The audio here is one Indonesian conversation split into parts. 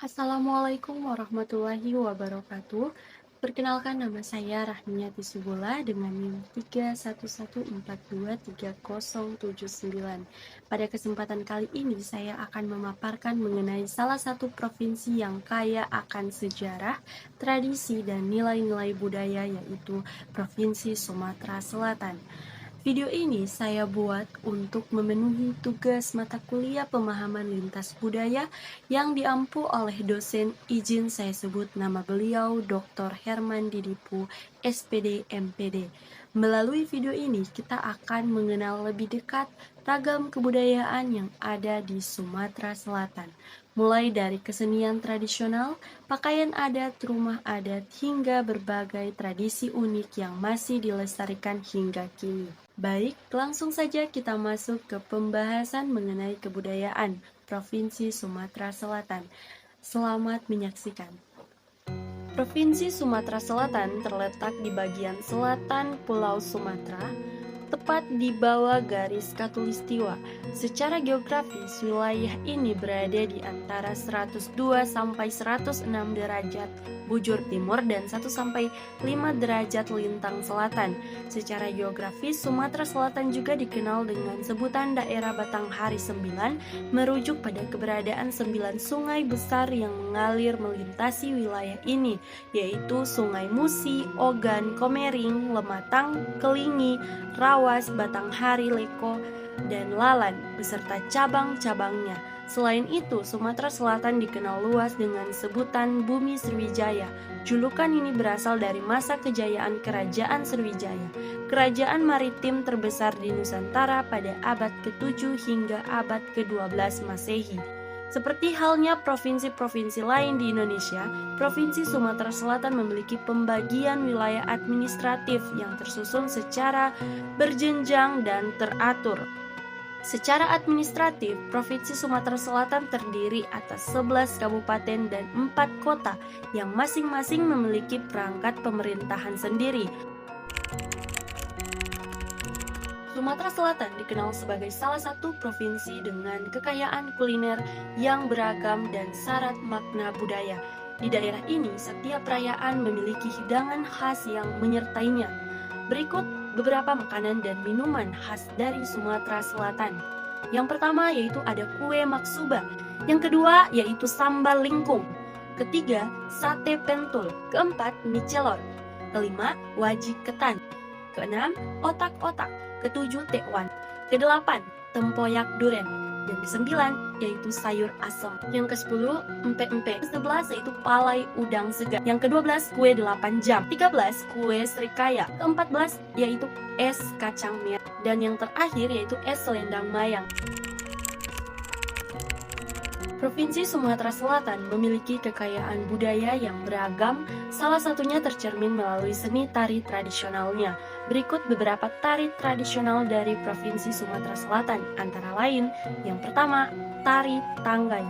Assalamualaikum warahmatullahi wabarakatuh. Perkenalkan, nama saya Rahmiyati Subula dengan NIM 31423079. Pada kesempatan kali ini saya akan memaparkan mengenai salah satu provinsi yang kaya akan sejarah, tradisi, dan nilai-nilai budaya, yaitu Provinsi Sumatera Selatan. Video ini saya buat untuk memenuhi tugas mata kuliah pemahaman lintas budaya yang diampu oleh dosen, izin saya sebut nama beliau Dr. Herman Didipu, SPD MPD. Melalui video ini kita akan mengenal lebih dekat ragam kebudayaan yang ada di Sumatera Selatan. Mulai dari kesenian tradisional, pakaian adat, rumah adat, hingga berbagai tradisi unik yang masih dilestarikan hingga kini. Baik, langsung saja kita masuk ke pembahasan mengenai kebudayaan Provinsi Sumatera Selatan. Selamat menyaksikan. Provinsi Sumatera Selatan terletak di bagian selatan Pulau Sumatera, tepat di bawah garis khatulistiwa. Secara geografis, wilayah ini berada di antara 102 sampai 106 derajat bujur timur dan 1 sampai 5 derajat lintang selatan. Secara geografis, Sumatera Selatan juga dikenal dengan sebutan daerah Batanghari 9, merujuk pada keberadaan 9 sungai besar yang mengalir melintasi wilayah ini, yaitu Sungai Musi, Ogan, Komering, Lematang, Kelingi, Rawas, Batanghari, Leko, dan Lalan, beserta cabang-cabangnya. Selain itu, Sumatera Selatan dikenal luas dengan sebutan Bumi Sriwijaya. Julukan ini berasal dari masa kejayaan Kerajaan Sriwijaya, kerajaan maritim terbesar di Nusantara pada abad ke-7 hingga abad ke-12 Masehi. Seperti halnya provinsi-provinsi lain di Indonesia, Provinsi Sumatera Selatan memiliki pembagian wilayah administratif yang tersusun secara berjenjang dan teratur. Secara administratif, Provinsi Sumatera Selatan terdiri atas 11 kabupaten dan 4 kota yang masing-masing memiliki perangkat pemerintahan sendiri. Sumatera Selatan dikenal sebagai salah satu provinsi dengan kekayaan kuliner yang beragam dan syarat makna budaya. Di daerah ini, setiap perayaan memiliki hidangan khas yang menyertainya. Berikut beberapa makanan dan minuman khas dari Sumatera Selatan. Yang pertama yaitu ada kue maksuba. Yang kedua yaitu sambal lingkung. Ketiga, sate pentul. Keempat, mie celor. Kelima, wajik ketan. Keenam, otak-otak. Ketujuh, tekwan. Kedelapan, tempoyak duren. Dan ke-9 yaitu sayur asem. Yang ke-10 empek-empek. Ke-11 yaitu palai udang segar. Yang ke-12 kue 8 jam. 13 kue serikaya. Ke-14 yaitu es kacang merah. Dan yang terakhir yaitu es selendang mayang. Provinsi Sumatera Selatan memiliki kekayaan budaya yang beragam, salah satunya tercermin melalui seni tari tradisionalnya. Berikut beberapa tari tradisional dari Provinsi Sumatera Selatan, antara lain, yang pertama, tari Tanggai.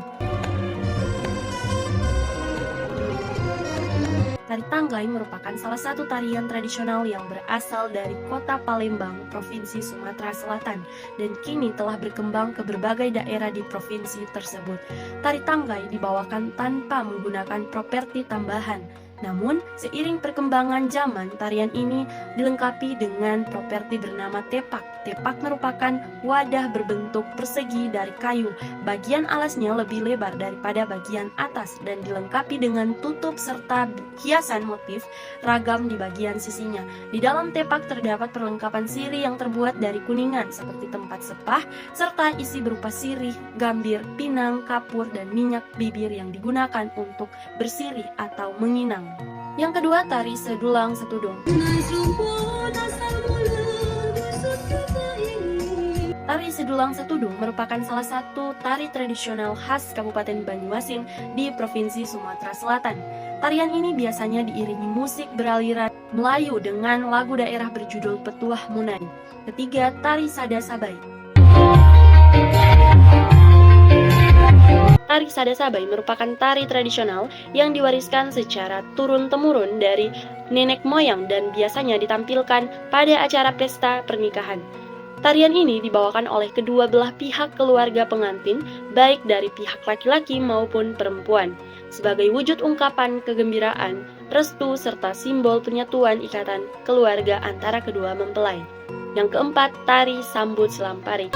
Tari Tanggai merupakan salah satu tarian tradisional yang berasal dari kota Palembang, Provinsi Sumatera Selatan, dan kini telah berkembang ke berbagai daerah di provinsi tersebut. Tari Tanggai dibawakan tanpa menggunakan properti tambahan. Namun, seiring perkembangan zaman, tarian ini dilengkapi dengan properti bernama tepak. Tepak merupakan wadah berbentuk persegi dari kayu. Bagian alasnya lebih lebar daripada bagian atas dan dilengkapi dengan tutup serta hiasan motif ragam di bagian sisinya. Di dalam tepak terdapat perlengkapan sirih yang terbuat dari kuningan seperti tempat sepah, serta isi berupa sirih, gambir, pinang, kapur, dan minyak bibir yang digunakan untuk bersirih atau menginang. Yang kedua, tari Sedulang Setudung. Tari Sedulang Setudung merupakan salah satu tari tradisional khas Kabupaten Banyuasin di Provinsi Sumatera Selatan. Tarian ini biasanya diiringi musik beraliran Melayu dengan lagu daerah berjudul Petuah Munai. Ketiga, tari Sada Sabai. Tari Sada Sabai merupakan tari tradisional yang diwariskan secara turun-temurun dari nenek moyang dan biasanya ditampilkan pada acara pesta pernikahan. Tarian ini dibawakan oleh kedua belah pihak keluarga pengantin, baik dari pihak laki-laki maupun perempuan. sebagai wujud ungkapan kegembiraan, restu, serta simbol penyatuan ikatan keluarga antara kedua mempelai. Yang keempat, tari sambut selampari.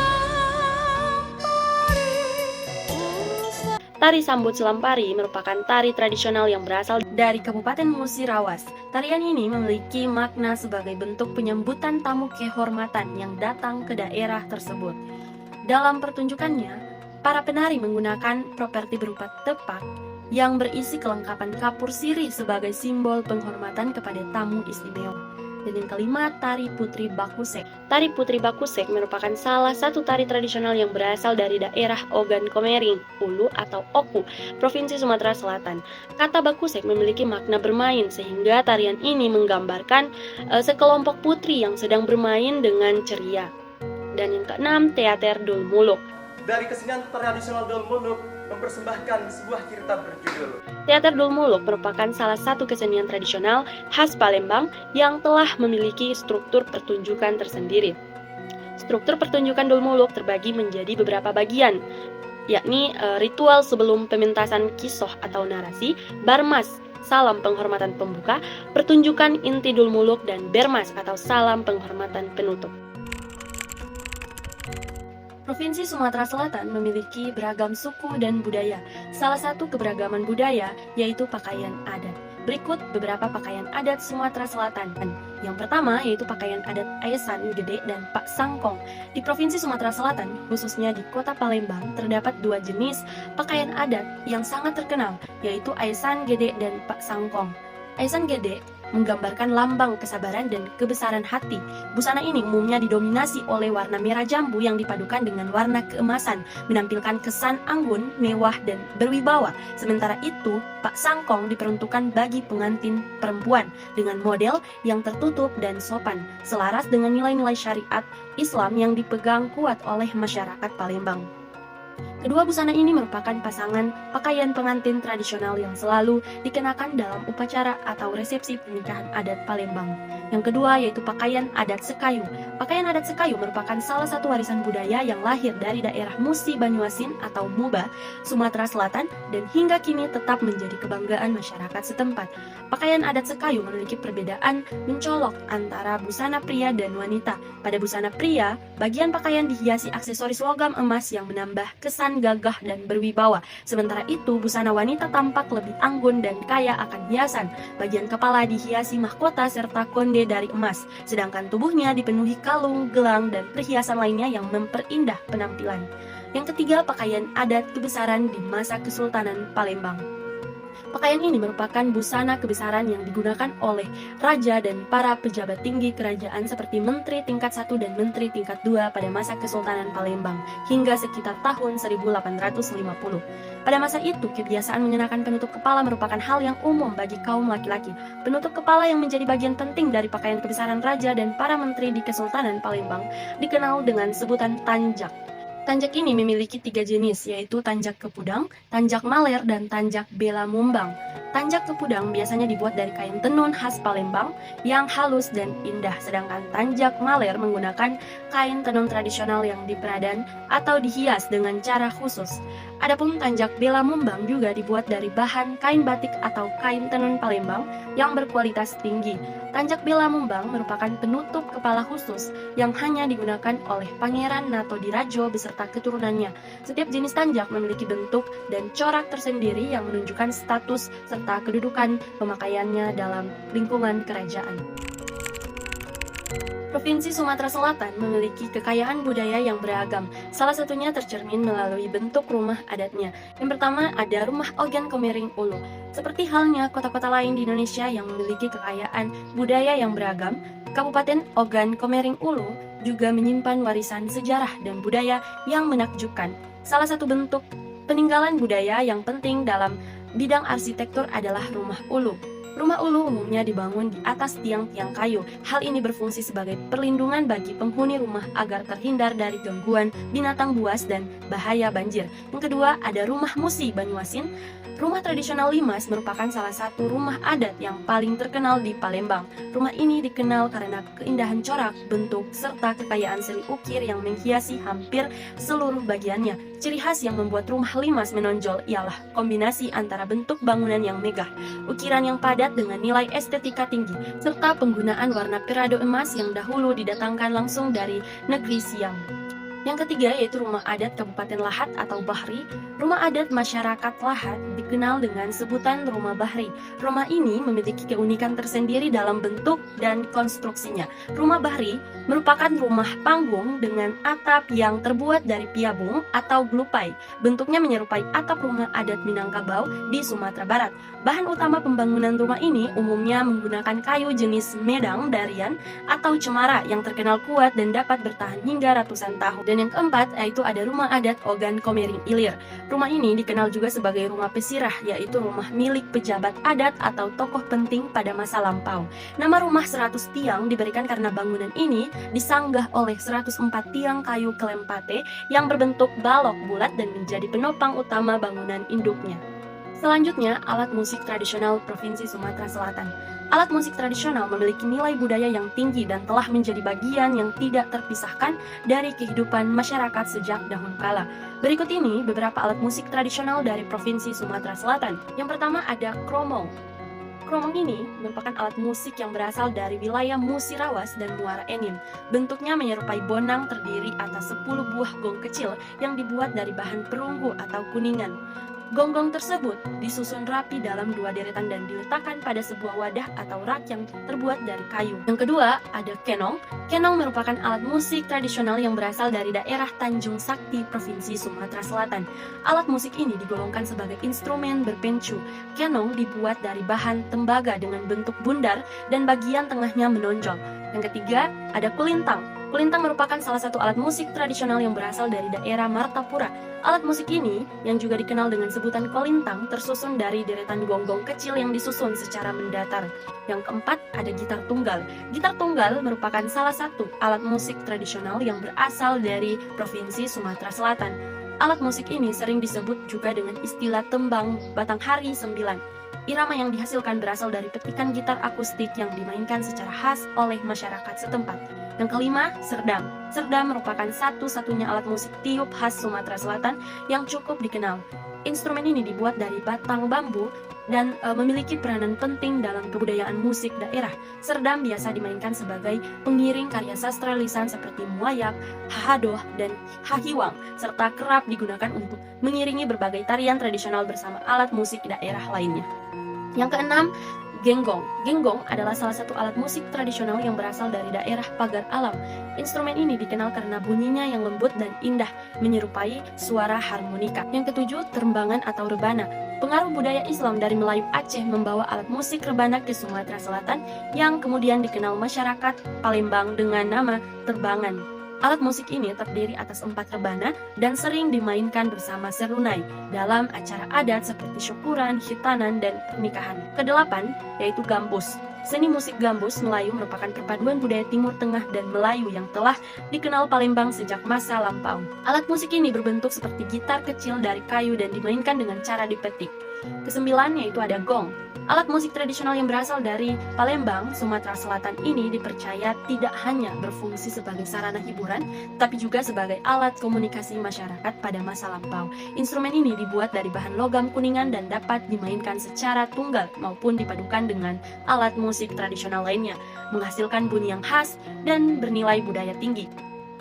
Tari sambut selampari merupakan tari tradisional yang berasal dari Kabupaten Musirawas. Tarian ini memiliki makna sebagai bentuk penyambutan tamu kehormatan yang datang ke daerah tersebut. Dalam pertunjukannya, para penari menggunakan properti berupa tepak yang berisi kelengkapan kapur sirih sebagai simbol penghormatan kepada tamu istimewa. Dan yang kelima, tari Putri Bakusek. Tari Putri Bakusek merupakan salah satu tari tradisional yang berasal dari daerah Ogan Komering Ulu atau Oku, Provinsi Sumatera Selatan. Kata Bakusek memiliki makna bermain, sehingga tarian ini menggambarkan sekelompok putri yang sedang bermain dengan ceria. Dan yang keenam, teater Dul Muluk. Dari kesenian tradisional Dul Muluk mempersembahkan sebuah cerita berjudul Teater Dul Muluk merupakan salah satu kesenian tradisional khas Palembang yang telah memiliki struktur pertunjukan tersendiri. Struktur pertunjukan Dul Muluk terbagi menjadi beberapa bagian, yakni ritual sebelum pementasan kisah atau narasi, barmas, salam penghormatan pembuka, pertunjukan inti Dul Muluk, dan bermas atau salam penghormatan penutup. Provinsi Sumatera Selatan memiliki beragam suku dan budaya. Salah satu keberagaman budaya yaitu pakaian adat. Berikut beberapa pakaian adat Sumatera Selatan. Yang pertama yaitu pakaian adat Aesan Gede dan Pak Sangkong. Di Provinsi Sumatera Selatan, khususnya di Kota Palembang, terdapat dua jenis pakaian adat yang sangat terkenal, yaitu Aesan Gede dan Pak Sangkong. Aesan Gede menggambarkan lambang kesabaran dan kebesaran hati. Busana ini umumnya didominasi oleh warna merah jambu yang dipadukan dengan warna keemasan, menampilkan kesan anggun, mewah, dan berwibawa. Sementara itu, Pak Sangkong diperuntukkan bagi pengantin perempuan dengan model yang tertutup dan sopan, selaras dengan nilai-nilai syariat Islam yang dipegang kuat oleh masyarakat Palembang. Kedua busana ini merupakan pasangan pakaian pengantin tradisional yang selalu dikenakan dalam upacara atau resepsi pernikahan adat Palembang. Yang kedua yaitu pakaian adat Sekayu. Pakaian adat Sekayu merupakan salah satu warisan budaya yang lahir dari daerah Musi Banyuasin atau Muba, Sumatera Selatan, dan hingga kini tetap menjadi kebanggaan masyarakat setempat. Pakaian adat Sekayu memiliki perbedaan mencolok antara busana pria dan wanita. Pada busana pria, bagian pakaian dihiasi aksesoris logam emas yang menambah kesan gagah dan berwibawa. Sementara itu, busana wanita tampak lebih anggun dan kaya akan hiasan. Bagian kepala dihiasi mahkota serta konde dari emas, sedangkan tubuhnya dipenuhi kalung, gelang, dan perhiasan lainnya yang memperindah penampilan. Yang ketiga, pakaian adat kebesaran di masa Kesultanan Palembang. Pakaian ini merupakan busana kebesaran yang digunakan oleh raja dan para pejabat tinggi kerajaan seperti Menteri tingkat 1 dan Menteri tingkat 2 pada masa Kesultanan Palembang hingga sekitar tahun 1850. Pada masa itu, kebiasaan mengenakan penutup kepala merupakan hal yang umum bagi kaum laki-laki. Penutup kepala yang menjadi bagian penting dari pakaian kebesaran raja dan para menteri di Kesultanan Palembang dikenal dengan sebutan tanjak. Tanjak ini memiliki 3 jenis, yaitu tanjak kepudang, tanjak maler, dan tanjak bela mumbang. Tanjak kepudang biasanya dibuat dari kain tenun khas Palembang yang halus dan indah, sedangkan tanjak maler menggunakan kain tenun tradisional yang diperadan atau dihias dengan cara khusus. Adapun tanjak bela mumbang juga dibuat dari bahan kain batik atau kain tenun Palembang yang berkualitas tinggi. Tanjak bela mumbang merupakan penutup kepala khusus yang hanya digunakan oleh Pangeran Natodirajo beserta keturunannya. Setiap jenis tanjak memiliki bentuk dan corak tersendiri yang menunjukkan status serta kedudukan pemakaiannya dalam lingkungan kerajaan. Provinsi Sumatera Selatan memiliki kekayaan budaya yang beragam. Salah satunya tercermin melalui bentuk rumah adatnya. Yang pertama ada Rumah Ogan Komering Ulu. Seperti halnya kota-kota lain di Indonesia yang memiliki kekayaan budaya yang beragam, Kabupaten Ogan Komering Ulu juga menyimpan warisan sejarah dan budaya yang menakjubkan. Salah satu bentuk peninggalan budaya yang penting dalam bidang arsitektur adalah Rumah Ulu. Rumah ulu umumnya dibangun di atas tiang-tiang kayu. Hal ini berfungsi sebagai perlindungan bagi penghuni rumah agar terhindar dari gangguan binatang buas dan bahaya banjir. Yang kedua, ada Rumah Musi Banyuasin. Rumah tradisional Limas merupakan salah satu rumah adat yang paling terkenal di Palembang. Rumah ini dikenal karena keindahan corak, bentuk, serta kekayaan seni ukir yang menghiasi hampir seluruh bagiannya. Ciri khas yang membuat rumah limas menonjol ialah kombinasi antara bentuk bangunan yang megah, ukiran yang padat dengan nilai estetika tinggi, serta penggunaan warna perado emas yang dahulu didatangkan langsung dari negeri Siam. Yang ketiga yaitu rumah adat Kabupaten Lahat atau Bahri. Rumah adat masyarakat Lahat dikenal dengan sebutan rumah Bahri. Rumah ini memiliki keunikan tersendiri dalam bentuk dan konstruksinya. Rumah Bahri merupakan rumah panggung dengan atap yang terbuat dari piabung atau glupai. Bentuknya menyerupai atap rumah adat Minangkabau di Sumatera Barat. Bahan utama pembangunan rumah ini umumnya menggunakan kayu jenis medang darian atau cemara yang terkenal kuat dan dapat bertahan hingga ratusan tahun. Dan yang keempat yaitu ada rumah adat Ogan Komering Ilir. Rumah ini dikenal juga sebagai rumah pesirah, yaitu rumah milik pejabat adat atau tokoh penting pada masa lampau. Nama rumah 100 tiang diberikan karena bangunan ini disanggah oleh 104 tiang kayu kelempate yang berbentuk balok bulat dan menjadi penopang utama bangunan induknya. Selanjutnya, alat musik tradisional Provinsi Sumatera Selatan. Alat musik tradisional memiliki nilai budaya yang tinggi dan telah menjadi bagian yang tidak terpisahkan dari kehidupan masyarakat sejak dahulu kala. Berikut ini beberapa alat musik tradisional dari Provinsi Sumatera Selatan. Yang pertama ada kromong. Kromong ini merupakan alat musik yang berasal dari wilayah Musirawas dan Muara Enim. Bentuknya menyerupai bonang terdiri atas 10 buah gong kecil yang dibuat dari bahan perunggu atau kuningan. Gonggong tersebut disusun rapi dalam 2 deretan dan diletakkan pada sebuah wadah atau rak yang terbuat dari kayu. Yang kedua, ada kenong. Kenong merupakan alat musik tradisional yang berasal dari daerah Tanjung Sakti, Provinsi Sumatera Selatan. Alat musik ini digolongkan sebagai instrumen berpencu. Kenong dibuat dari bahan tembaga dengan bentuk bundar dan bagian tengahnya menonjol. Yang ketiga, ada kulintang. Kulintang merupakan salah satu alat musik tradisional yang berasal dari daerah Martapura. Alat musik ini, yang juga dikenal dengan sebutan kolintang, tersusun dari deretan gonggong kecil yang disusun secara mendatar. Yang keempat, ada gitar tunggal. Gitar tunggal merupakan salah satu alat musik tradisional yang berasal dari Provinsi Sumatera Selatan. Alat musik ini sering disebut juga dengan istilah tembang Batanghari 9. Irama yang dihasilkan berasal dari petikan gitar akustik yang dimainkan secara khas oleh masyarakat setempat. Yang kelima, serdam. Serdam merupakan satu-satunya alat musik tiup khas Sumatera Selatan yang cukup dikenal. Instrumen ini dibuat dari batang bambu dan memiliki peranan penting dalam kebudayaan musik daerah. Serdam biasa dimainkan sebagai pengiring karya sastra lisan seperti muayak, hahadoh, dan hahiwang, serta kerap digunakan untuk mengiringi berbagai tarian tradisional bersama alat musik daerah lainnya. Yang keenam, genggong. Genggong adalah salah satu alat musik tradisional yang berasal dari daerah Pagar Alam. Instrumen ini dikenal karena bunyinya yang lembut dan indah, menyerupai suara harmonika. Yang ketujuh, terembangan atau rebana. Pengaruh budaya Islam dari Melayu Aceh membawa alat musik rebana ke Sumatera Selatan yang kemudian dikenal masyarakat Palembang dengan nama terbangan. Alat musik ini terdiri atas 4 rebana dan sering dimainkan bersama serunai dalam acara adat seperti syukuran, khitanan, dan pernikahan. Kedelapan, yaitu gambus. Seni musik gambus Melayu merupakan perpaduan budaya Timur Tengah dan Melayu yang telah dikenal Palembang sejak masa lampau. Alat musik ini berbentuk seperti gitar kecil dari kayu dan dimainkan dengan cara dipetik. Kesembilan, yaitu ada gong. Alat musik tradisional yang berasal dari Palembang, Sumatera Selatan ini dipercaya tidak hanya berfungsi sebagai sarana hiburan, tapi juga sebagai alat komunikasi masyarakat pada masa lampau. Instrumen ini dibuat dari bahan logam kuningan dan dapat dimainkan secara tunggal maupun dipadukan dengan alat musik tradisional lainnya, menghasilkan bunyi yang khas dan bernilai budaya tinggi.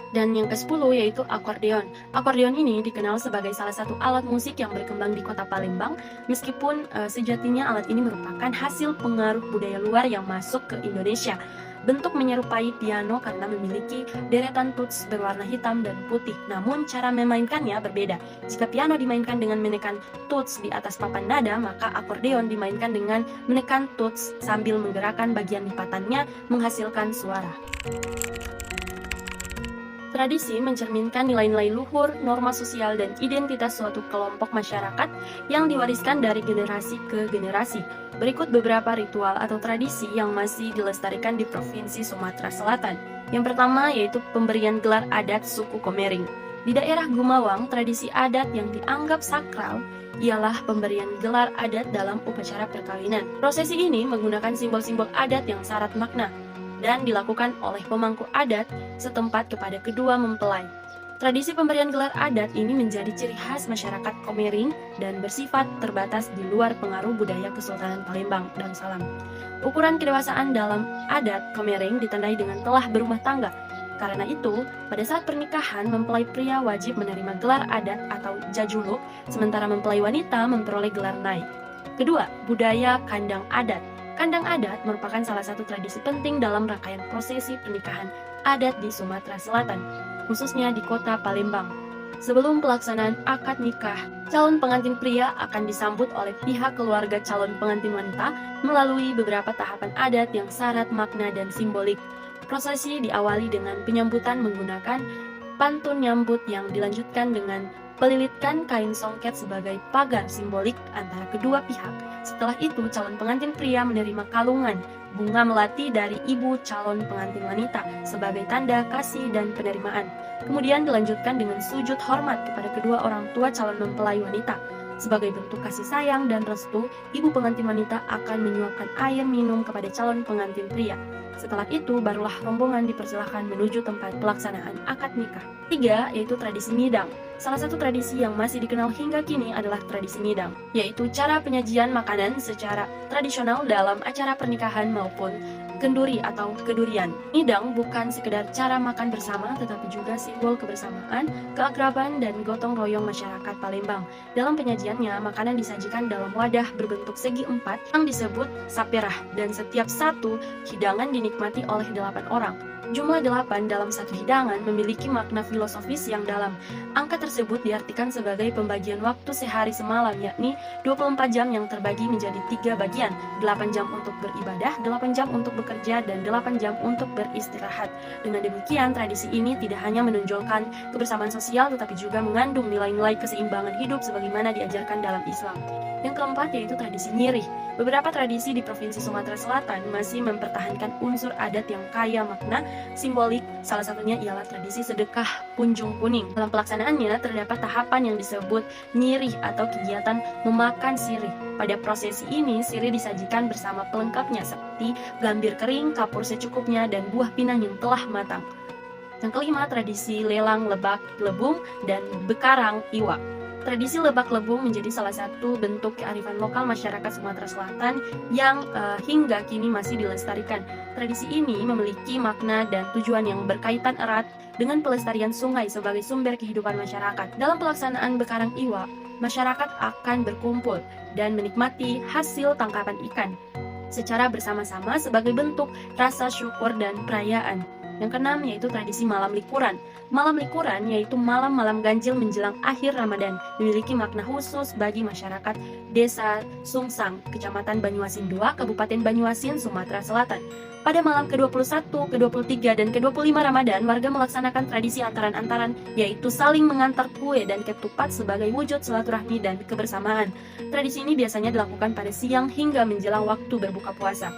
Dan yang ke-10 yaitu akordeon. Akordeon ini dikenal sebagai salah satu alat musik yang berkembang di kota Palembang, meskipun sejatinya alat ini merupakan hasil pengaruh budaya luar yang masuk ke Indonesia. Bentuk menyerupai piano karena memiliki deretan tuts berwarna hitam dan putih, namun cara memainkannya berbeda. Jika piano dimainkan dengan menekan tuts di atas papan nada, maka akordeon dimainkan dengan menekan tuts sambil menggerakkan bagian lipatannya menghasilkan suara. Tradisi mencerminkan nilai-nilai luhur, norma sosial, dan identitas suatu kelompok masyarakat yang diwariskan dari generasi ke generasi. Berikut beberapa ritual atau tradisi yang masih dilestarikan di Provinsi Sumatera Selatan. Yang pertama yaitu pemberian gelar adat suku Komering. Di daerah Gumawang, tradisi adat yang dianggap sakral ialah pemberian gelar adat dalam upacara perkawinan. Prosesi ini menggunakan simbol-simbol adat yang syarat makna dan dilakukan oleh pemangku adat setempat kepada kedua mempelai. Tradisi pemberian gelar adat ini menjadi ciri khas masyarakat Komering dan bersifat terbatas di luar pengaruh budaya Kesultanan Palembang dan Salam. Ukuran kedewasaan dalam adat Komering ditandai dengan telah berumah tangga. Karena itu, pada saat pernikahan, mempelai pria wajib menerima gelar adat atau jajuluk, sementara mempelai wanita memperoleh gelar nai. Kedua, budaya kandang adat. Kandang adat merupakan salah satu tradisi penting dalam rangkaian prosesi pernikahan adat di Sumatera Selatan, khususnya di kota Palembang. Sebelum pelaksanaan akad nikah, calon pengantin pria akan disambut oleh pihak keluarga calon pengantin wanita melalui beberapa tahapan adat yang syarat makna dan simbolik. Prosesi diawali dengan penyambutan menggunakan pantun nyambut yang dilanjutkan dengan pelilitkan kain songket sebagai pagar simbolik antara kedua pihak. Setelah itu, calon pengantin pria menerima kalungan bunga melati dari ibu calon pengantin wanita sebagai tanda kasih dan penerimaan. Kemudian dilanjutkan dengan sujud hormat kepada kedua orang tua calon mempelai wanita. Sebagai bentuk kasih sayang dan restu, ibu pengantin wanita akan menyuapkan air minum kepada calon pengantin pria. Setelah itu, barulah rombongan dipersilahkan menuju tempat pelaksanaan akad nikah. 3, yaitu tradisi midang. Salah satu tradisi yang masih dikenal hingga kini adalah tradisi midang, yaitu cara penyajian makanan secara tradisional dalam acara pernikahan maupun kenduri atau kedurian. Midang bukan sekedar cara makan bersama, tetapi juga simbol kebersamaan, keakraban, dan gotong royong masyarakat Palembang. Dalam penyajiannya, makanan disajikan dalam wadah berbentuk segi empat yang disebut saperah, dan setiap satu hidangan dinikmati oleh 8 orang. Jumlah 8 dalam satu hidangan memiliki makna filosofis yang dalam. Angka tersebut diartikan sebagai pembagian waktu sehari semalam, yakni 24 jam yang terbagi menjadi 3 bagian, 8 jam untuk beribadah, 8 jam untuk bekerja, dan 8 jam untuk beristirahat. Dengan demikian, tradisi ini tidak hanya menonjolkan kebersamaan sosial, tetapi juga mengandung nilai-nilai keseimbangan hidup sebagaimana diajarkan dalam Islam. Yang keempat yaitu tradisi nyirih. Beberapa tradisi di Provinsi Sumatera Selatan masih mempertahankan unsur adat yang kaya makna simbolik, salah satunya ialah tradisi sedekah punjung kuning. Dalam pelaksanaannya terdapat tahapan yang disebut nyirih atau kegiatan memakan sirih. Pada prosesi ini, sirih disajikan bersama pelengkapnya seperti gambir kering, kapur secukupnya, dan buah pinang yang telah matang. Yang kelima, tradisi lelang lebak lebung dan bekarang iwa. Tradisi lebak lebung menjadi salah satu bentuk kearifan lokal masyarakat Sumatera Selatan yang hingga kini masih dilestarikan. Tradisi ini memiliki makna dan tujuan yang berkaitan erat dengan pelestarian sungai sebagai sumber kehidupan masyarakat. Dalam pelaksanaan bekarang iwa, masyarakat akan berkumpul dan menikmati hasil tangkapan ikan secara bersama-sama sebagai bentuk rasa syukur dan perayaan. Yang keenam yaitu tradisi malam likuran. Malam likuran yaitu malam-malam ganjil menjelang akhir Ramadan, memiliki makna khusus bagi masyarakat Desa Sungsang, Kecamatan Banyuasin II, Kabupaten Banyuasin, Sumatera Selatan. Pada malam ke-21, ke-23, dan ke-25 Ramadan, warga melaksanakan tradisi antaran-antaran, yaitu saling mengantar kue dan ketupat sebagai wujud silaturahmi dan kebersamaan. Tradisi ini biasanya dilakukan pada siang hingga menjelang waktu berbuka puasa.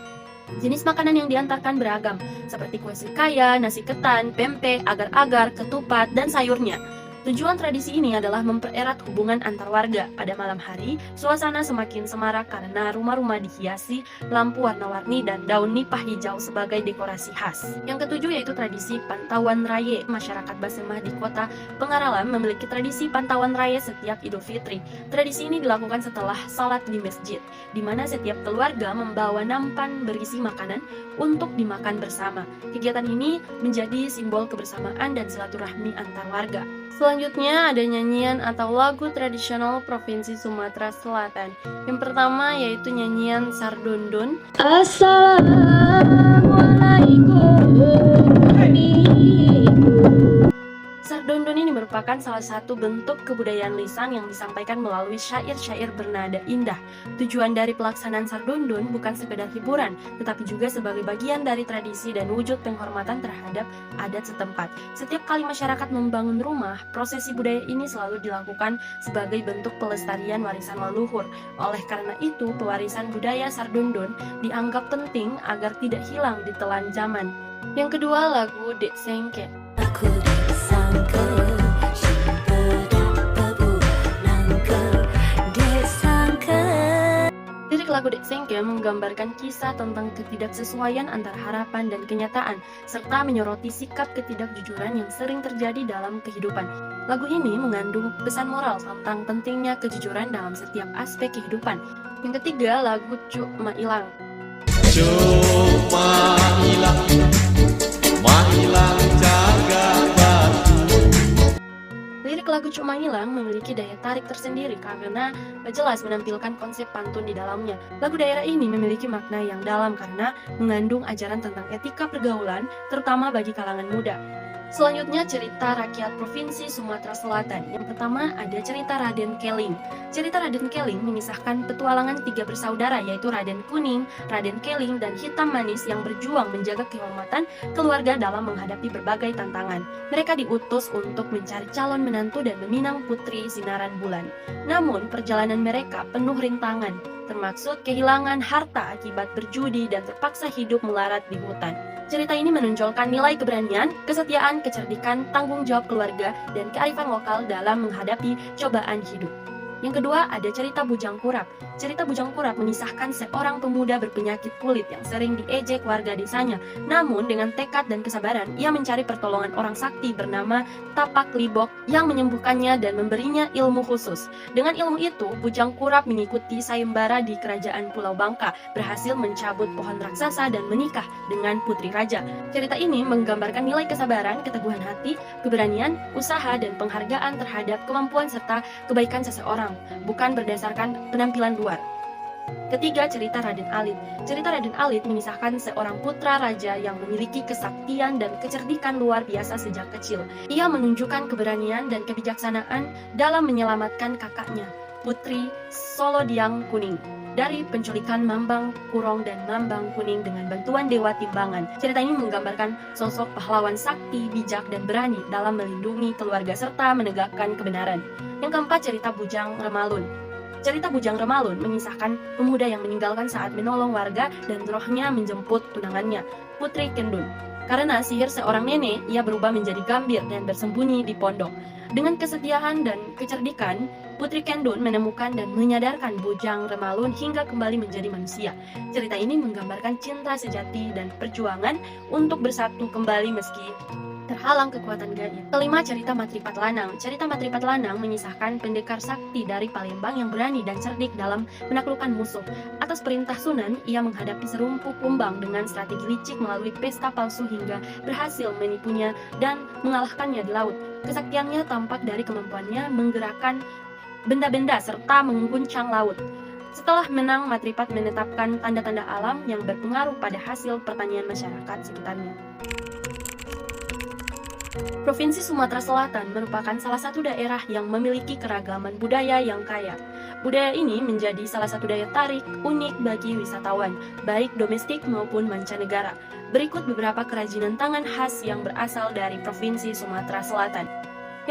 Jenis makanan yang diantarkan beragam, seperti kue sekaya, nasi ketan, pempek, agar-agar, ketupat, dan sayurnya. Tujuan tradisi ini adalah mempererat hubungan antar warga. Pada malam hari, suasana semakin semarak karena rumah-rumah dihiasi lampu warna-warni dan daun nipah hijau sebagai dekorasi khas. Yang ketujuh yaitu tradisi Pantauan Raya. Masyarakat Basemah di kota Pengaralan memiliki tradisi Pantauan Raya setiap Idul Fitri. Tradisi ini dilakukan setelah salat di masjid, di mana setiap keluarga membawa nampan berisi makanan untuk dimakan bersama. Kegiatan ini menjadi simbol kebersamaan dan silaturahmi antar warga. Selanjutnya ada nyanyian atau lagu tradisional Provinsi Sumatera Selatan. Yang pertama yaitu nyanyian Sardondon. Assalamualaikum. Sardondon ini merupakan salah satu bentuk kebudayaan lisan yang disampaikan melalui syair-syair bernada indah. Tujuan dari pelaksanaan Sardondon bukan sekedar hiburan, tetapi juga sebagai bagian dari tradisi dan wujud penghormatan terhadap adat setempat. Setiap kali masyarakat membangun rumah, prosesi budaya ini selalu dilakukan sebagai bentuk pelestarian warisan leluhur. Oleh karena itu, pewarisan budaya Sardondon dianggap penting agar tidak hilang di telan zaman. Yang kedua, lagu Dek Sengke. Lirik Lirik lagu Dek Sengke menggambarkan kisah tentang ketidaksesuaian antara harapan dan kenyataan, serta menyoroti sikap ketidakjujuran yang sering terjadi dalam kehidupan. Lagu ini mengandung pesan moral tentang pentingnya kejujuran dalam setiap aspek kehidupan. Yang ketiga, lagu Cuma Ilang. Cuma hilang jaga batu. Lirik lagu Cuma Hilang memiliki daya tarik tersendiri karena jelas menampilkan konsep pantun di dalamnya. Lagu daerah ini memiliki makna yang dalam karena mengandung ajaran tentang etika pergaulan, terutama bagi kalangan muda. Selanjutnya, cerita rakyat Provinsi Sumatera Selatan. Yang pertama ada cerita Raden Keling. Cerita Raden Keling mengisahkan petualangan 3 bersaudara, yaitu Raden Kuning, Raden Keling, dan Hitam Manis yang berjuang menjaga kehormatan keluarga dalam menghadapi berbagai tantangan. Mereka diutus untuk mencari calon menantu dan meminang putri Sinaran Bulan. Namun, perjalanan mereka penuh rintangan, termasuk kehilangan harta akibat berjudi dan terpaksa hidup melarat di hutan. Cerita ini menonjolkan nilai keberanian, kesetiaan, kecerdikan, tanggung jawab keluarga, dan kearifan lokal dalam menghadapi cobaan hidup. Yang kedua, ada cerita Bujang Kurap. Cerita Bujang Kurap mengisahkan seorang pemuda berpenyakit kulit yang sering diejek warga desanya. Namun, dengan tekad dan kesabaran, ia mencari pertolongan orang sakti bernama Tapak Libok yang menyembuhkannya dan memberinya ilmu khusus. Dengan ilmu itu, Bujang Kurap mengikuti sayembara di kerajaan Pulau Bangka, berhasil mencabut pohon raksasa dan menikah dengan putri raja. Cerita ini menggambarkan nilai kesabaran, keteguhan hati, keberanian, usaha, dan penghargaan terhadap kemampuan serta kebaikan seseorang, bukan berdasarkan penampilan luar. Ketiga, cerita Raden Alit. Cerita Raden Alit mengisahkan seorang putra raja yang memiliki kesaktian dan kecerdikan luar biasa sejak kecil. Ia menunjukkan keberanian dan kebijaksanaan dalam menyelamatkan kakaknya, Putri Solodiang Kuning, dari penculikan Mambang Kurong dan Mambang Kuning dengan bantuan Dewa Timbangan. Cerita ini menggambarkan sosok pahlawan sakti, bijak, dan berani dalam melindungi keluarga serta menegakkan kebenaran. Yang keempat, cerita Bujang Remalun. Cerita Bujang Remalun mengisahkan pemuda yang meninggalkan saat menolong warga dan rohnya menjemput tunangannya, Putri Kendun. Karena sihir seorang nenek, ia berubah menjadi gambir dan bersembunyi di pondok. Dengan kesetiaan dan kecerdikan, Putri Kendun menemukan dan menyadarkan Bujang Remalun hingga kembali menjadi manusia. Cerita ini menggambarkan cinta sejati dan perjuangan untuk bersatu kembali meski terhalang kekuatan gaib. Kelima, cerita Matripat Lanang. Cerita Matripat Lanang mengisahkan pendekar sakti dari Palembang yang berani dan cerdik dalam menaklukkan musuh. Atas perintah Sunan, ia menghadapi serumpu kumbang dengan strategi licik melalui pesta palsu hingga berhasil menipunya dan mengalahkannya di laut. Kesaktiannya tampak dari kemampuannya menggerakkan benda-benda serta mengguncang laut. Setelah menang, Matripat menetapkan tanda-tanda alam yang berpengaruh pada hasil pertanian masyarakat sekitarnya. Provinsi Sumatera Selatan merupakan salah satu daerah yang memiliki keragaman budaya yang kaya. Budaya ini menjadi salah satu daya tarik unik bagi wisatawan, baik domestik maupun mancanegara. Berikut beberapa kerajinan tangan khas yang berasal dari Provinsi Sumatera Selatan.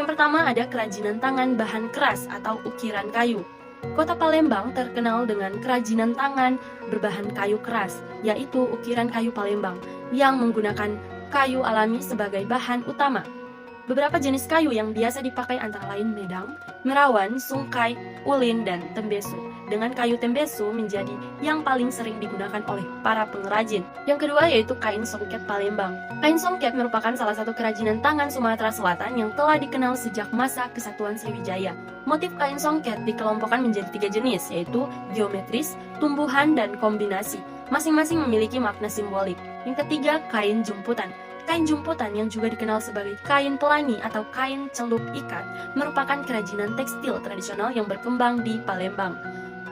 Yang pertama ada kerajinan tangan bahan keras atau ukiran kayu. Kota Palembang terkenal dengan kerajinan tangan berbahan kayu keras, yaitu ukiran kayu Palembang, yang menggunakan kayu alami sebagai bahan utama. Beberapa jenis kayu yang biasa dipakai antara lain medang, merawan, sungkai, ulin, dan tembesu. Dengan kayu tembesu menjadi yang paling sering digunakan oleh para pengrajin. Yang kedua yaitu kain songket Palembang. Kain songket merupakan salah satu kerajinan tangan Sumatera Selatan yang telah dikenal sejak masa Kesatuan Sriwijaya. Motif kain songket dikelompokkan menjadi 3 jenis, yaitu geometris, tumbuhan, dan kombinasi. Masing-masing memiliki makna simbolik. Yang ketiga, kain jumputan. Kain jumputan yang juga dikenal sebagai kain pelangi atau kain celup ikat merupakan kerajinan tekstil tradisional yang berkembang di Palembang.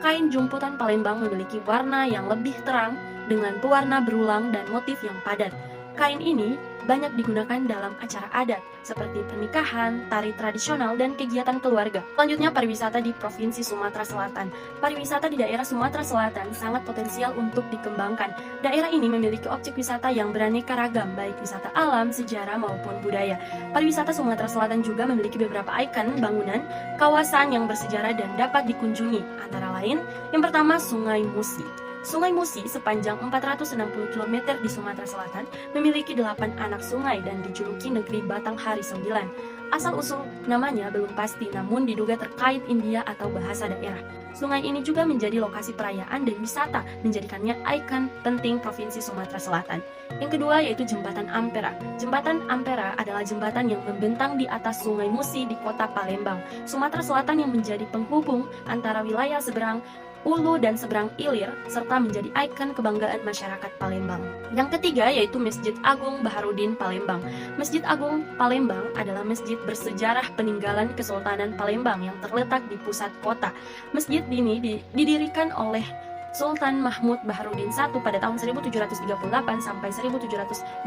Kain jumputan Palembang memiliki warna yang lebih terang dengan pewarna berulang dan motif yang padat. Kain ini banyak digunakan dalam acara adat seperti pernikahan, tari tradisional, dan kegiatan keluarga. Selanjutnya, pariwisata di Provinsi Sumatera Selatan. Pariwisata di daerah Sumatera Selatan sangat potensial untuk dikembangkan. Daerah ini memiliki objek wisata yang beraneka ragam, baik wisata alam, sejarah, maupun budaya. Pariwisata Sumatera Selatan juga memiliki beberapa ikon bangunan, kawasan yang bersejarah dan dapat dikunjungi, antara lain, yang pertama Sungai Musi. Sungai Musi sepanjang 460 km di Sumatera Selatan memiliki 8 anak sungai dan dijuluki negeri Batanghari 9. Asal-usul namanya belum pasti, namun diduga terkait India atau bahasa daerah. Sungai ini juga menjadi lokasi perayaan dan wisata, menjadikannya ikon penting Provinsi Sumatera Selatan. Yang kedua yaitu Jembatan Ampera. Jembatan Ampera adalah jembatan yang membentang di atas Sungai Musi di kota Palembang, Sumatera Selatan, yang menjadi penghubung antara wilayah seberang Ulu dan seberang Ilir, serta menjadi ikon kebanggaan masyarakat Palembang. Yang ketiga yaitu Masjid Agung Baharudin Palembang. Masjid Agung Palembang adalah masjid bersejarah peninggalan Kesultanan Palembang yang terletak di pusat kota. Masjid ini didirikan oleh Sultan Mahmud Baharudin I pada tahun 1738 sampai 1748.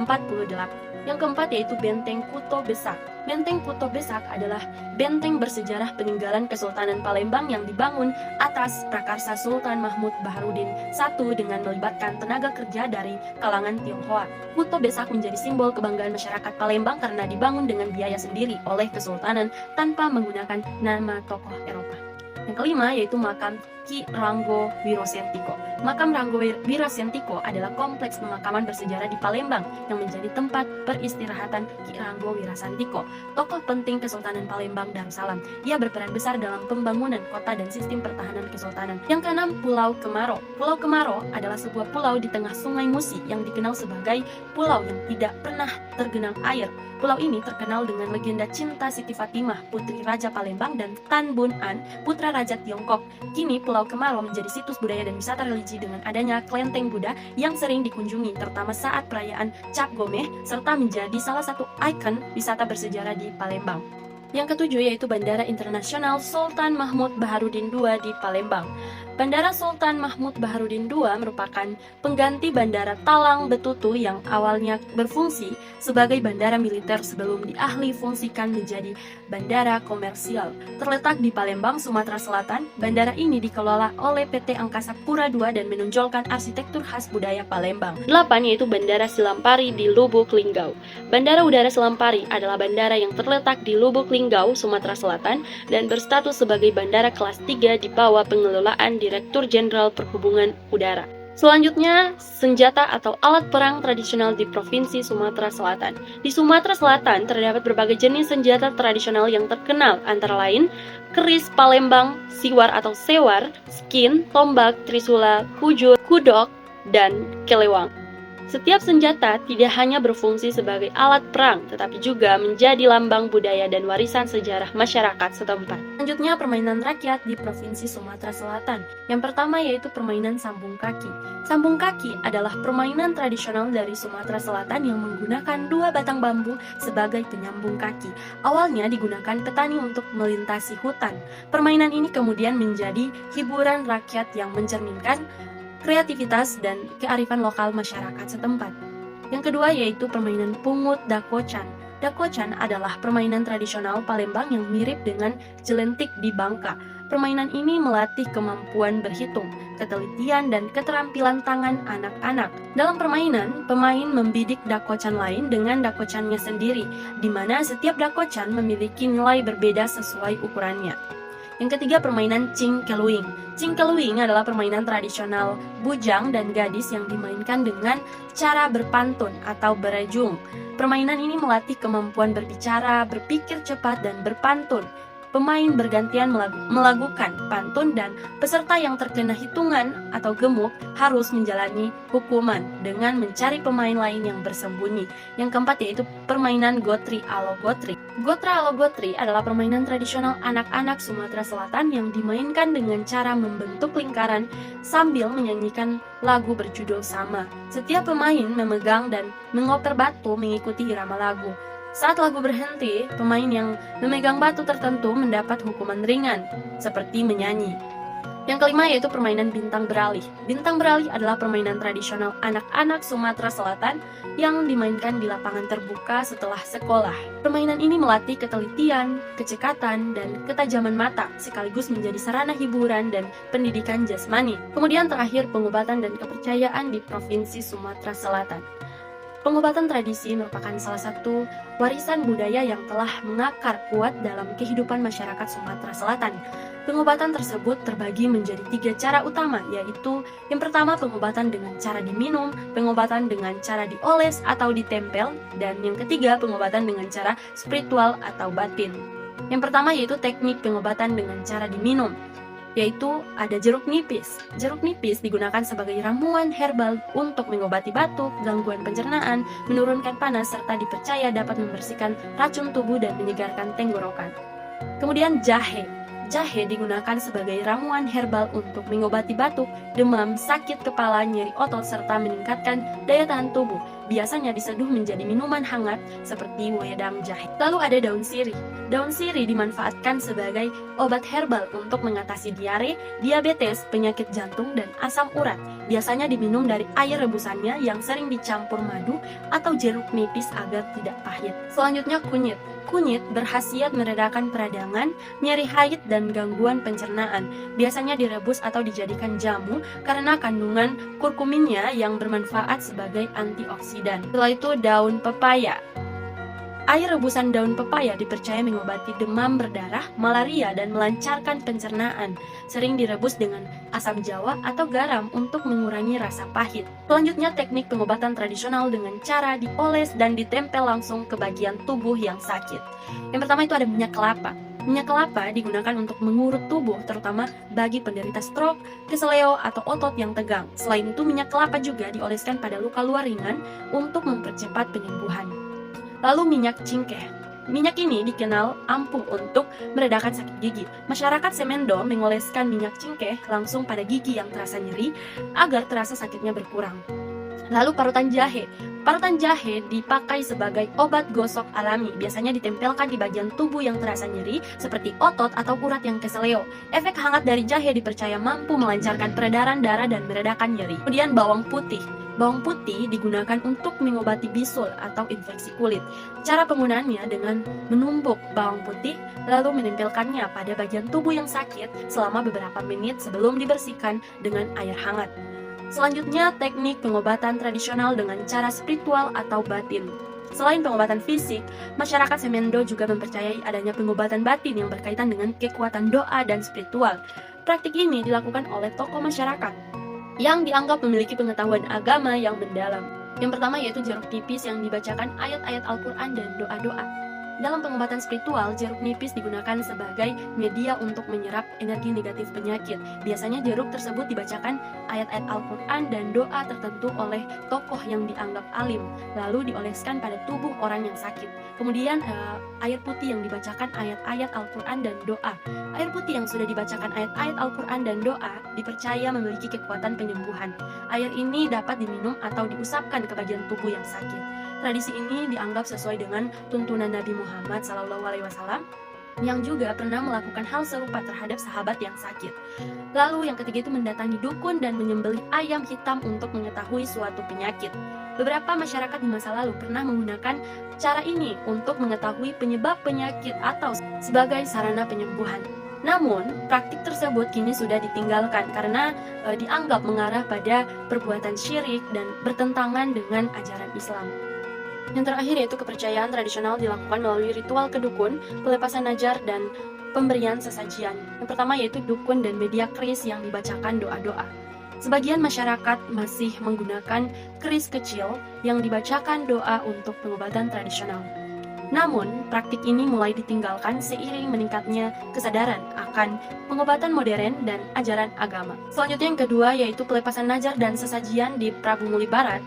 Yang keempat yaitu Benteng Kuto Besak. Benteng Kuto Besak adalah benteng bersejarah peninggalan Kesultanan Palembang yang dibangun atas prakarsa Sultan Mahmud Baharudin I dengan melibatkan tenaga kerja dari kalangan Tionghoa. Kuto Besak menjadi simbol kebanggaan masyarakat Palembang karena dibangun dengan biaya sendiri oleh Kesultanan tanpa menggunakan nama tokoh Eropa. Yang kelima yaitu makam Ki Ranggo Wirosentiko. Makam Ranggo Wirosentiko adalah kompleks pemakaman bersejarah di Palembang yang menjadi tempat peristirahatan Ki Ranggo Wirosentiko, tokoh penting Kesultanan Palembang Darussalam. Ia berperan besar dalam pembangunan kota dan sistem pertahanan kesultanan. Yang keenam, Pulau Kemaro. Pulau Kemaro adalah sebuah pulau di tengah Sungai Musi yang dikenal sebagai pulau yang tidak pernah tergenang air. Pulau ini terkenal dengan legenda cinta Siti Fatimah, putri Raja Palembang, dan Tan Bun An, putra Raja Tiongkok. Kini Pulau Kemaro menjadi situs budaya dan wisata religi dengan adanya kelenteng Buddha yang sering dikunjungi, terutama saat perayaan Cap Gomeh, serta menjadi salah satu ikon wisata bersejarah di Palembang. Yang ketujuh yaitu Bandara Internasional Sultan Mahmud Baharudin II di Palembang. Bandara Sultan Mahmud Baharudin II merupakan pengganti Bandara Talang Betutu yang awalnya berfungsi sebagai bandara militer sebelum dialih fungsikan menjadi bandara komersial. Terletak di Palembang, Sumatera Selatan, bandara ini dikelola oleh PT Angkasa Pura II dan menonjolkan arsitektur khas budaya Palembang. 8 yaitu Bandara Silampari di Lubuk Linggau. Bandara Udara Silampari adalah bandara yang terletak di Lubuk Linggau, Sumatera Selatan, dan berstatus sebagai bandara kelas 3 di bawah pengelolaan Direktur Jenderal Perhubungan Udara. Selanjutnya, senjata atau alat perang tradisional di Provinsi Sumatera Selatan. Di Sumatera Selatan terdapat berbagai jenis senjata tradisional yang terkenal, antara lain keris Palembang, siwar atau sewar, skin, tombak, trisula, kujur, kudok, dan kelewang. Setiap senjata tidak hanya berfungsi sebagai alat perang, tetapi juga menjadi lambang budaya dan warisan sejarah masyarakat setempat. Selanjutnya, permainan rakyat di Provinsi Sumatera Selatan. Yang pertama yaitu permainan sambung kaki. Sambung kaki adalah permainan tradisional dari Sumatera Selatan yang menggunakan 2 batang bambu sebagai penyambung kaki. Awalnya digunakan petani untuk melintasi hutan. Permainan ini kemudian menjadi hiburan rakyat yang mencerminkan kreativitas dan kearifan lokal masyarakat setempat. Yang kedua yaitu permainan pungut dakocan. Dakocan adalah permainan tradisional Palembang yang mirip dengan jelentik di Bangka. Permainan ini melatih kemampuan berhitung, ketelitian, dan keterampilan tangan anak-anak. Dalam permainan, pemain membidik dakocan lain dengan dakocannya sendiri, di mana setiap dakocan memiliki nilai berbeda sesuai ukurannya. Yang ketiga, permainan cingkeluing. Cingkeluing adalah permainan tradisional bujang dan gadis yang dimainkan dengan cara berpantun atau berejung. Permainan ini melatih kemampuan berbicara, berpikir cepat, dan berpantun. Pemain bergantian melakukan pantun dan peserta yang terkena hitungan atau gemuk harus menjalani hukuman dengan mencari pemain lain yang bersembunyi. Yang keempat yaitu permainan gotri alo gotri. Gotra alo gotri adalah permainan tradisional anak-anak Sumatera Selatan yang dimainkan dengan cara membentuk lingkaran sambil menyanyikan lagu berjudul sama. Setiap pemain memegang dan mengoper batu mengikuti irama lagu. Saat lagu berhenti, pemain yang memegang batu tertentu mendapat hukuman ringan, seperti menyanyi. Yang kelima yaitu permainan bintang beralih. Bintang beralih adalah permainan tradisional anak-anak Sumatera Selatan yang dimainkan di lapangan terbuka setelah sekolah. Permainan ini melatih ketelitian, kecekatan, dan ketajaman mata, sekaligus menjadi sarana hiburan dan pendidikan jasmani. Kemudian terakhir, pengobatan dan kepercayaan di Provinsi Sumatera Selatan. Pengobatan tradisi merupakan salah satu warisan budaya yang telah mengakar kuat dalam kehidupan masyarakat Sumatera Selatan. Pengobatan tersebut terbagi menjadi 3 cara utama, yaitu yang pertama pengobatan dengan cara diminum, pengobatan dengan cara dioles atau ditempel, dan yang ketiga pengobatan dengan cara spiritual atau batin. Yang pertama yaitu teknik pengobatan dengan cara diminum, yaitu ada jeruk nipis. Jeruk nipis digunakan sebagai ramuan herbal untuk mengobati batuk, gangguan pencernaan, menurunkan panas, serta dipercaya dapat membersihkan racun tubuh dan menyegarkan tenggorokan. Kemudian jahe. Jahe digunakan sebagai ramuan herbal untuk mengobati batuk, demam, sakit kepala, nyeri otot, serta meningkatkan daya tahan tubuh. Biasanya diseduh menjadi minuman hangat seperti wedang jahe. Lalu ada daun sirih. Daun sirih dimanfaatkan sebagai obat herbal untuk mengatasi diare, diabetes, penyakit jantung, dan asam urat. Biasanya diminum dari air rebusannya yang sering dicampur madu atau jeruk nipis agar tidak pahit. Selanjutnya kunyit. Kunyit berkhasiat meredakan peradangan, nyeri haid, dan gangguan pencernaan. Biasanya direbus atau dijadikan jamu karena kandungan kurkuminnya yang bermanfaat sebagai antioksidan. Setelah itu daun pepaya. Air rebusan daun pepaya dipercaya mengobati demam berdarah, malaria, dan melancarkan pencernaan. Sering direbus dengan asam jawa atau garam untuk mengurangi rasa pahit. Selanjutnya teknik pengobatan tradisional dengan cara dioles dan ditempel langsung ke bagian tubuh yang sakit. Yang pertama itu ada minyak kelapa. Minyak kelapa digunakan untuk mengurut tubuh, terutama bagi penderita stroke, keseleo, atau otot yang tegang. Selain itu, minyak kelapa juga dioleskan pada luka luar ringan untuk mempercepat penyembuhan. Lalu minyak cingkeh. Minyak ini dikenal ampuh untuk meredakan sakit gigi. Masyarakat Semendo mengoleskan minyak cingkeh langsung pada gigi yang terasa nyeri agar terasa sakitnya berkurang. Lalu parutan jahe. Parutan jahe dipakai sebagai obat gosok alami, biasanya ditempelkan di bagian tubuh yang terasa nyeri seperti otot atau urat yang keseleo. Efek hangat dari jahe dipercaya mampu melancarkan peredaran darah dan meredakan nyeri. Kemudian bawang putih. Bawang putih digunakan untuk mengobati bisul atau infeksi kulit. Cara penggunaannya dengan menumbuk bawang putih lalu menempelkannya pada bagian tubuh yang sakit selama beberapa menit sebelum dibersihkan dengan air hangat. Selanjutnya, teknik pengobatan tradisional dengan cara spiritual atau batin. Selain pengobatan fisik, masyarakat Semendo juga mempercayai adanya pengobatan batin yang berkaitan dengan kekuatan doa dan spiritual. Praktik ini dilakukan oleh tokoh masyarakat yang dianggap memiliki pengetahuan agama yang mendalam. Yang pertama yaitu jeruk nipis yang dibacakan ayat-ayat Al-Quran dan doa-doa. Dalam pengobatan spiritual, jeruk nipis digunakan sebagai media untuk menyerap energi negatif penyakit. Biasanya jeruk tersebut dibacakan ayat-ayat Al-Quran dan doa tertentu oleh tokoh yang dianggap alim, lalu dioleskan pada tubuh orang yang sakit. Kemudian air putih yang dibacakan ayat-ayat Al-Quran dan doa. Air putih yang sudah dibacakan ayat-ayat Al-Quran dan doa dipercaya memiliki kekuatan penyembuhan. Air ini dapat diminum atau diusapkan ke bagian tubuh yang sakit. Tradisi ini dianggap sesuai dengan tuntunan Nabi Muhammad SAW yang juga pernah melakukan hal serupa terhadap sahabat yang sakit. Lalu yang ketiga itu mendatangi dukun dan menyembelih ayam hitam untuk mengetahui suatu penyakit. Beberapa masyarakat di masa lalu pernah menggunakan cara ini untuk mengetahui penyebab penyakit atau sebagai sarana penyembuhan. Namun, praktik tersebut kini sudah ditinggalkan karena dianggap mengarah pada perbuatan syirik dan bertentangan dengan ajaran Islam. Yang terakhir yaitu kepercayaan tradisional dilakukan melalui ritual kedukun, pelepasan najar, dan pemberian sesajian. Yang pertama yaitu dukun dan media keris yang dibacakan doa-doa. Sebagian masyarakat masih menggunakan keris kecil yang dibacakan doa untuk pengobatan tradisional. Namun, praktik ini mulai ditinggalkan seiring meningkatnya kesadaran akan pengobatan modern dan ajaran agama. Selanjutnya yang kedua yaitu pelepasan najar dan sesajian di Prabu Muli Barat.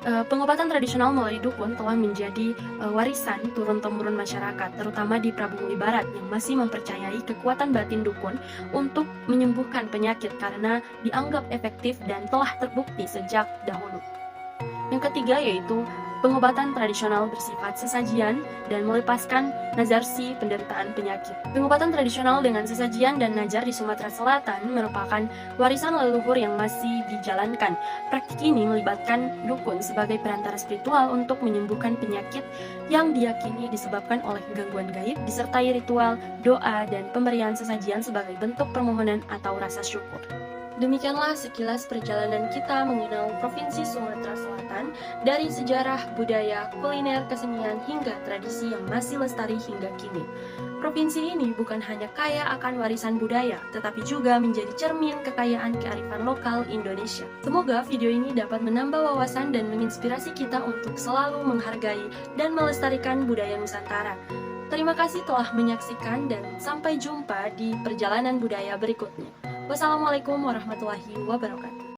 Pengobatan tradisional melalui dukun telah menjadi warisan turun-temurun masyarakat, terutama di Prabu Muli Barat yang masih mempercayai kekuatan batin dukun untuk menyembuhkan penyakit karena dianggap efektif dan telah terbukti sejak dahulu. Yang ketiga yaitu pengobatan tradisional bersifat sesajian dan melepaskan nazarsi penderitaan penyakit. Pengobatan tradisional dengan sesajian dan najar di Sumatera Selatan merupakan warisan leluhur yang masih dijalankan. Praktik ini melibatkan dukun sebagai perantara spiritual untuk menyembuhkan penyakit yang diyakini disebabkan oleh gangguan gaib, disertai ritual, doa, dan pemberian sesajian sebagai bentuk permohonan atau rasa syukur. Demikianlah sekilas perjalanan kita mengenal Provinsi Sumatera Selatan dari sejarah, budaya, kuliner, kesenian, hingga tradisi yang masih lestari hingga kini. Provinsi ini bukan hanya kaya akan warisan budaya, tetapi juga menjadi cermin kekayaan kearifan lokal Indonesia. Semoga video ini dapat menambah wawasan dan menginspirasi kita untuk selalu menghargai dan melestarikan budaya Nusantara. Terima kasih telah menyaksikan dan sampai jumpa di perjalanan budaya berikutnya. Wassalamualaikum warahmatullahi wabarakatuh.